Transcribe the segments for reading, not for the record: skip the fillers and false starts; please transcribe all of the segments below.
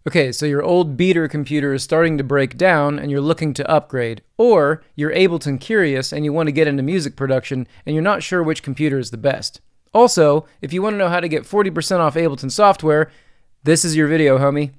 Okay, so your old beater computer is starting to break down and you're looking to upgrade. Or you're Ableton curious and you want to get into music production and you're not sure which computer is the best. Also, if you want to know how to get 40% off Ableton software, this is your video, homie.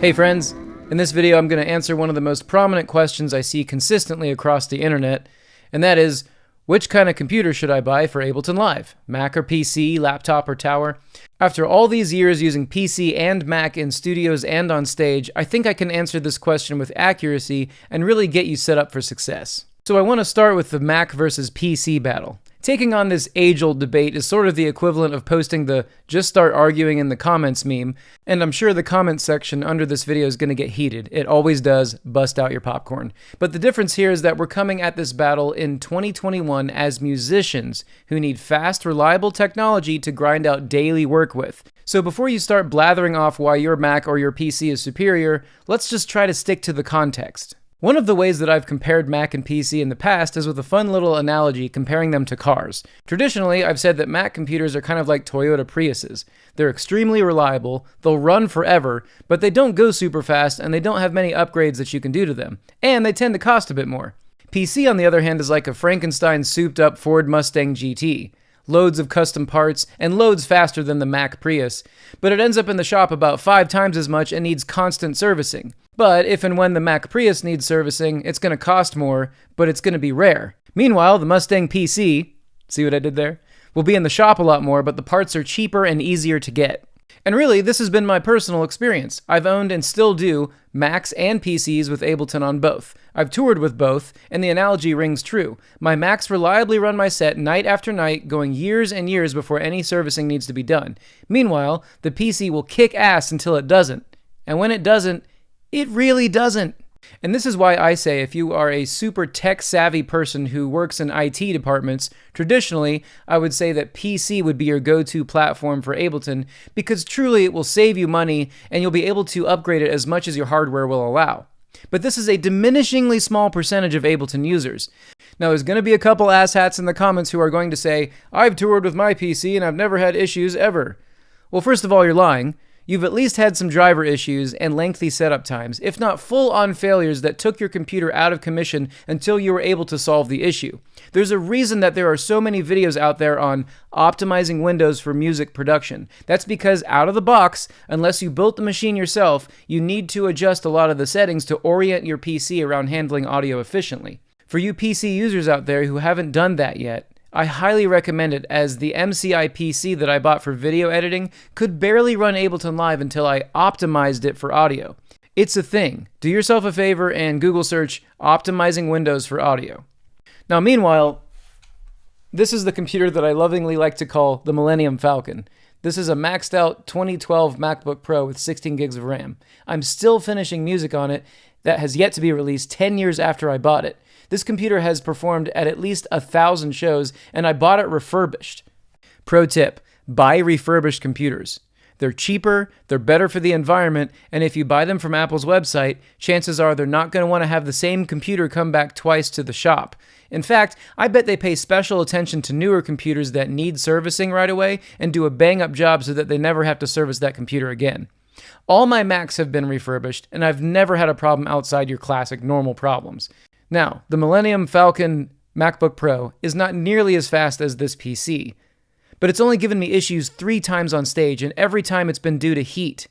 Hey friends, in this video I'm going to answer one of the most prominent questions I see consistently across the internet, and that is, which kind of computer should I buy for Ableton Live? Mac or PC, laptop or tower? After all these years using PC and Mac in studios and on stage, I think I can answer this question with accuracy and really get you set up for success. So I want to start with the Mac versus PC battle. Taking on this age-old debate is sort of the equivalent of posting the "just start arguing in the comments" meme, and I'm sure the comments section under this video is going to get heated. It always does. Bust out your popcorn. But the difference here is that we're coming at this battle in 2021 as musicians who need fast, reliable technology to grind out daily work with. So before you start blathering off why your Mac or your PC is superior, let's just try to stick to the context. One of the ways that I've compared Mac and PC in the past is with a fun little analogy comparing them to cars. Traditionally, I've said that Mac computers are kind of like Toyota Priuses. They're extremely reliable, they'll run forever, but they don't go super fast and they don't have many upgrades that you can do to them. And they tend to cost a bit more. PC, on the other hand, is like a Frankenstein souped up Ford Mustang GT. Loads of custom parts, and loads faster than the Mac Prius, but it ends up in the shop about 5 times as much and needs constant servicing. But if and when the Mac Prius needs servicing, it's going to cost more, but it's going to be rare. Meanwhile, the Mustang PC, see what I did there? Will be in the shop a lot more, but the parts are cheaper and easier to get. And really, this has been my personal experience. I've owned and still do Macs and PCs with Ableton on both. I've toured with both, and the analogy rings true. My Macs reliably run my set night after night, going years and years before any servicing needs to be done. Meanwhile, the PC will kick ass until it doesn't. And when it doesn't, it really doesn't. And this is why I say if you are a super tech-savvy person who works in IT departments, traditionally, I would say that PC would be your go-to platform for Ableton because truly it will save you money and you'll be able to upgrade it as much as your hardware will allow. But this is a diminishingly small percentage of Ableton users. Now, there's going to be a couple asshats in the comments who are going to say, "I've toured with my PC and I've never had issues ever." Well, first of all, you're lying. You've at least had some driver issues and lengthy setup times, if not full-on failures that took your computer out of commission until you were able to solve the issue. There's a reason that there are so many videos out there on optimizing Windows for music production. That's because out of the box, unless you built the machine yourself, you need to adjust a lot of the settings to orient your PC around handling audio efficiently. For you PC users out there who haven't done that yet, I highly recommend it, as the MCI PC that I bought for video editing could barely run Ableton Live until I optimized it for audio. It's a thing. Do yourself a favor and Google search optimizing Windows for audio. Now, meanwhile, this is the computer that I lovingly like to call the Millennium Falcon. This is a maxed out 2012 MacBook Pro with 16 gigs of RAM. I'm still finishing music on it that has yet to be released 10 years after I bought it. This computer has performed at least 1,000 shows, and I bought it refurbished. Pro tip, buy refurbished computers. They're cheaper, they're better for the environment, and if you buy them from Apple's website, chances are they're not going to want to have the same computer come back twice to the shop. In fact, I bet they pay special attention to newer computers that need servicing right away and do a bang-up job so that they never have to service that computer again. All my Macs have been refurbished, and I've never had a problem outside your classic normal problems. Now, the Millennium Falcon MacBook Pro is not nearly as fast as this PC, but it's only given me issues 3 times on stage, and every time it's been due to heat.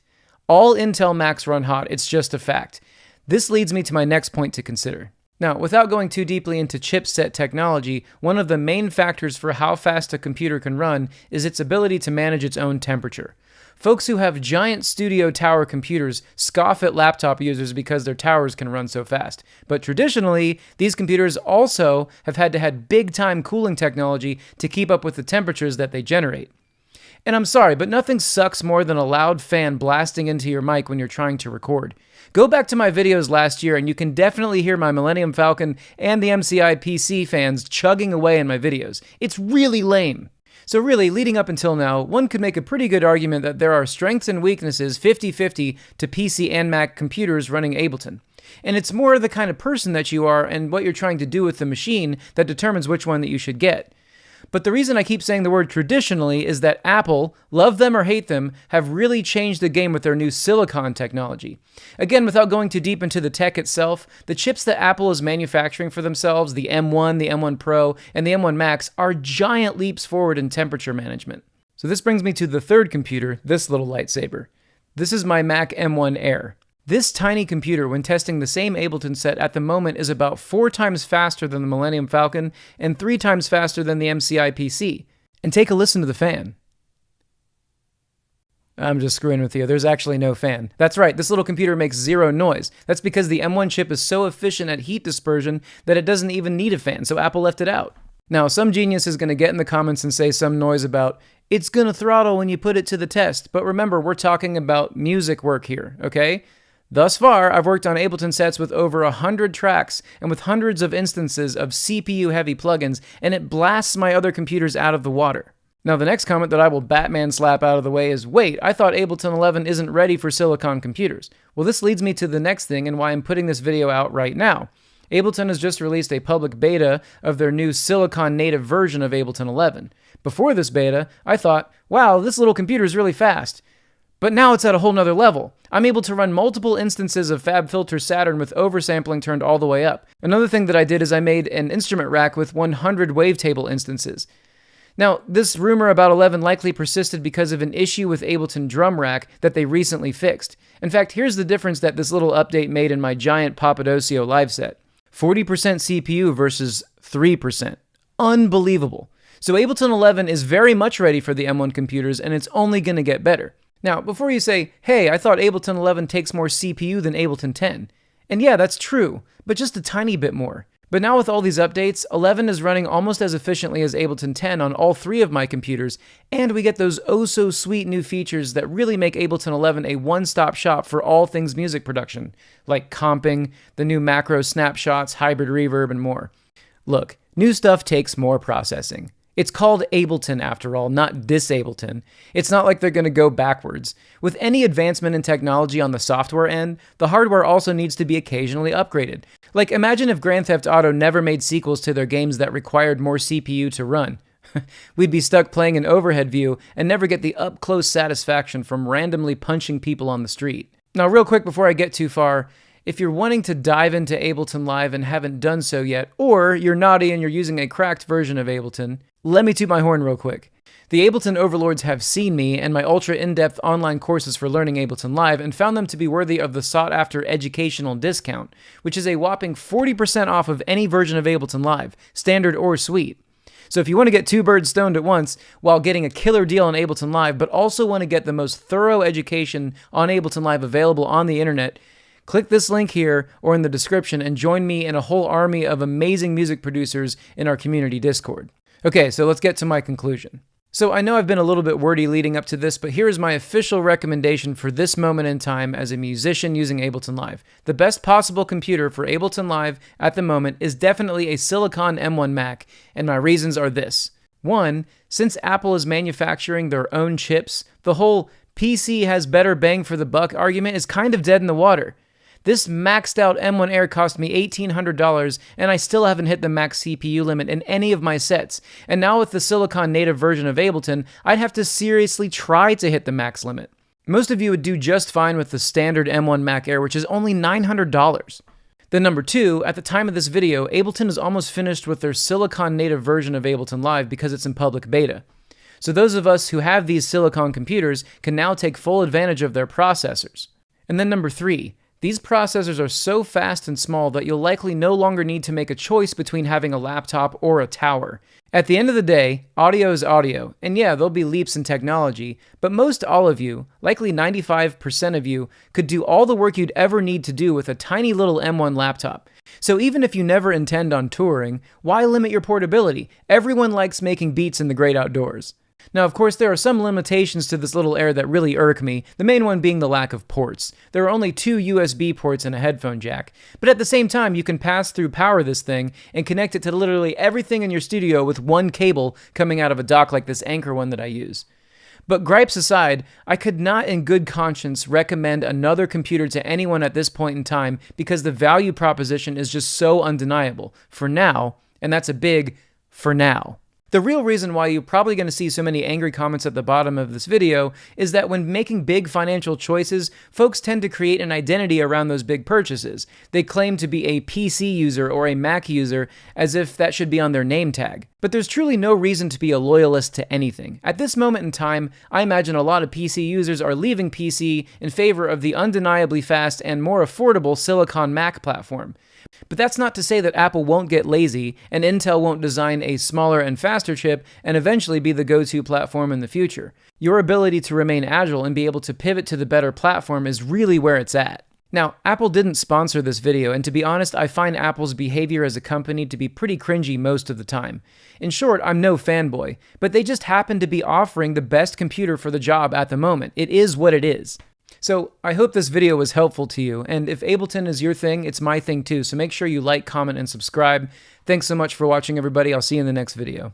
All Intel Macs run hot, it's just a fact. This leads me to my next point to consider. Now, without going too deeply into chipset technology, one of the main factors for how fast a computer can run is its ability to manage its own temperature. Folks who have giant studio tower computers scoff at laptop users because their towers can run so fast. But traditionally, these computers also have had big-time cooling technology to keep up with the temperatures that they generate. And I'm sorry, but nothing sucks more than a loud fan blasting into your mic when you're trying to record. Go back to my videos last year and you can definitely hear my Millennium Falcon and the MCI PC fans chugging away in my videos. It's really lame. So really, leading up until now, one could make a pretty good argument that there are strengths and weaknesses 50-50 to PC and Mac computers running Ableton. And it's more the kind of person that you are and what you're trying to do with the machine that determines which one that you should get. But the reason I keep saying the word traditionally is that Apple, love them or hate them, have really changed the game with their new silicon technology. Again, without going too deep into the tech itself, the chips that Apple is manufacturing for themselves, the M1, the M1 Pro, and the M1 Max, are giant leaps forward in temperature management. So this brings me to the third computer, this little lightsaber. This is my Mac M1 Air. This tiny computer, when testing the same Ableton set at the moment, is about 4 times faster than the Millennium Falcon and 3 times faster than the MCI PC. And take a listen to the fan. I'm just screwing with you. There's actually no fan. That's right, this little computer makes zero noise. That's because the M1 chip is so efficient at heat dispersion that it doesn't even need a fan, so Apple left it out. Now, some genius is going to get in the comments and say some noise about, it's going to throttle when you put it to the test. But remember, we're talking about music work here, okay? Thus far, I've worked on Ableton sets with over 100 tracks and with hundreds of instances of CPU-heavy plugins, and it blasts my other computers out of the water. Now, the next comment that I will Batman slap out of the way is, wait, I thought Ableton 11 isn't ready for silicon computers. Well, this leads me to the next thing and why I'm putting this video out right now. Ableton has just released a public beta of their new silicon native version of Ableton 11. Before this beta, I thought, wow, this little computer is really fast. But now it's at a whole nother level. I'm able to run multiple instances of FabFilter Saturn with oversampling turned all the way up. Another thing that I did is I made an instrument rack with 100 wavetable instances. Now, this rumor about 11 likely persisted because of an issue with Ableton Drum Rack that they recently fixed. In fact, here's the difference that this little update made in my giant Papadosio live set. 40% CPU versus 3%. Unbelievable. So Ableton 11 is very much ready for the M1 computers, and it's only going to get better. Now, before you say, hey, I thought Ableton 11 takes more CPU than Ableton 10. And yeah, that's true, but just a tiny bit more. But now with all these updates, 11 is running almost as efficiently as Ableton 10 on all 3 of my computers, and we get those oh-so-sweet new features that really make Ableton 11 a one-stop shop for all things music production, like comping, the new macro snapshots, hybrid reverb, and more. Look, new stuff takes more processing. It's called Ableton after all, not Disableton. It's not like they're going to go backwards. With any advancement in technology on the software end, the hardware also needs to be occasionally upgraded. Like, imagine if Grand Theft Auto never made sequels to their games that required more CPU to run. We'd be stuck playing an overhead view and never get the up-close satisfaction from randomly punching people on the street. Now, real quick before I get too far, if you're wanting to dive into Ableton Live and haven't done so yet, or you're naughty and you're using a cracked version of Ableton, let me toot my horn real quick. The Ableton overlords have seen me and my ultra in-depth online courses for learning Ableton Live and found them to be worthy of the sought-after educational discount, which is a whopping 40% off of any version of Ableton Live, standard or suite. So if you want to get 2 birds stoned at once while getting a killer deal on Ableton Live, but also want to get the most thorough education on Ableton Live available on the internet, click this link here or in the description and join me and a whole army of amazing music producers in our community Discord. Okay, so let's get to my conclusion. So I know I've been a little bit wordy leading up to this, but here is my official recommendation for this moment in time as a musician using Ableton Live. The best possible computer for Ableton Live at the moment is definitely a Silicon M1 Mac, and my reasons are this. 1, since Apple is manufacturing their own chips, the whole PC has better bang for the buck argument is kind of dead in the water. This maxed out M1 Air cost me $1,800, and I still haven't hit the max CPU limit in any of my sets. And now with the Silicon native version of Ableton, I'd have to seriously try to hit the max limit. Most of you would do just fine with the standard M1 Mac Air, which is only $900. Then number 2, at the time of this video, Ableton is almost finished with their Silicon native version of Ableton Live because it's in public beta. So those of us who have these Silicon computers can now take full advantage of their processors. And then number 3, these processors are so fast and small that you'll likely no longer need to make a choice between having a laptop or a tower. At the end of the day, audio is audio, and yeah, there'll be leaps in technology, but most all of you, likely 95% of you, could do all the work you'd ever need to do with a tiny little M1 laptop. So even if you never intend on touring, why limit your portability? Everyone likes making beats in the great outdoors. Now, of course, there are some limitations to this little Air that really irk me, the main one being the lack of ports. There are only 2 USB ports and a headphone jack. But at the same time, you can pass through power this thing and connect it to literally everything in your studio with one cable coming out of a dock like this Anchor one that I use. But gripes aside, I could not in good conscience recommend another computer to anyone at this point in time because the value proposition is just so undeniable. For now, and that's a big for now. The real reason why you're probably going to see so many angry comments at the bottom of this video is that when making big financial choices, folks tend to create an identity around those big purchases. They claim to be a PC user or a Mac user as if that should be on their name tag. But there's truly no reason to be a loyalist to anything. At this moment in time, I imagine a lot of PC users are leaving PC in favor of the undeniably fast and more affordable Silicon Mac platform. But that's not to say that Apple won't get lazy and Intel won't design a smaller and faster chip and eventually be the go-to platform in the future. Your ability to remain agile and be able to pivot to the better platform is really where it's at. Now, Apple didn't sponsor this video, and to be honest, I find Apple's behavior as a company to be pretty cringy most of the time. In short, I'm no fanboy, but they just happen to be offering the best computer for the job at the moment. It is what it is. So I hope this video was helpful to you, and if Ableton is your thing, it's my thing too, so make sure you like, comment, and subscribe. Thanks so much for watching, everybody. I'll see you in the next video.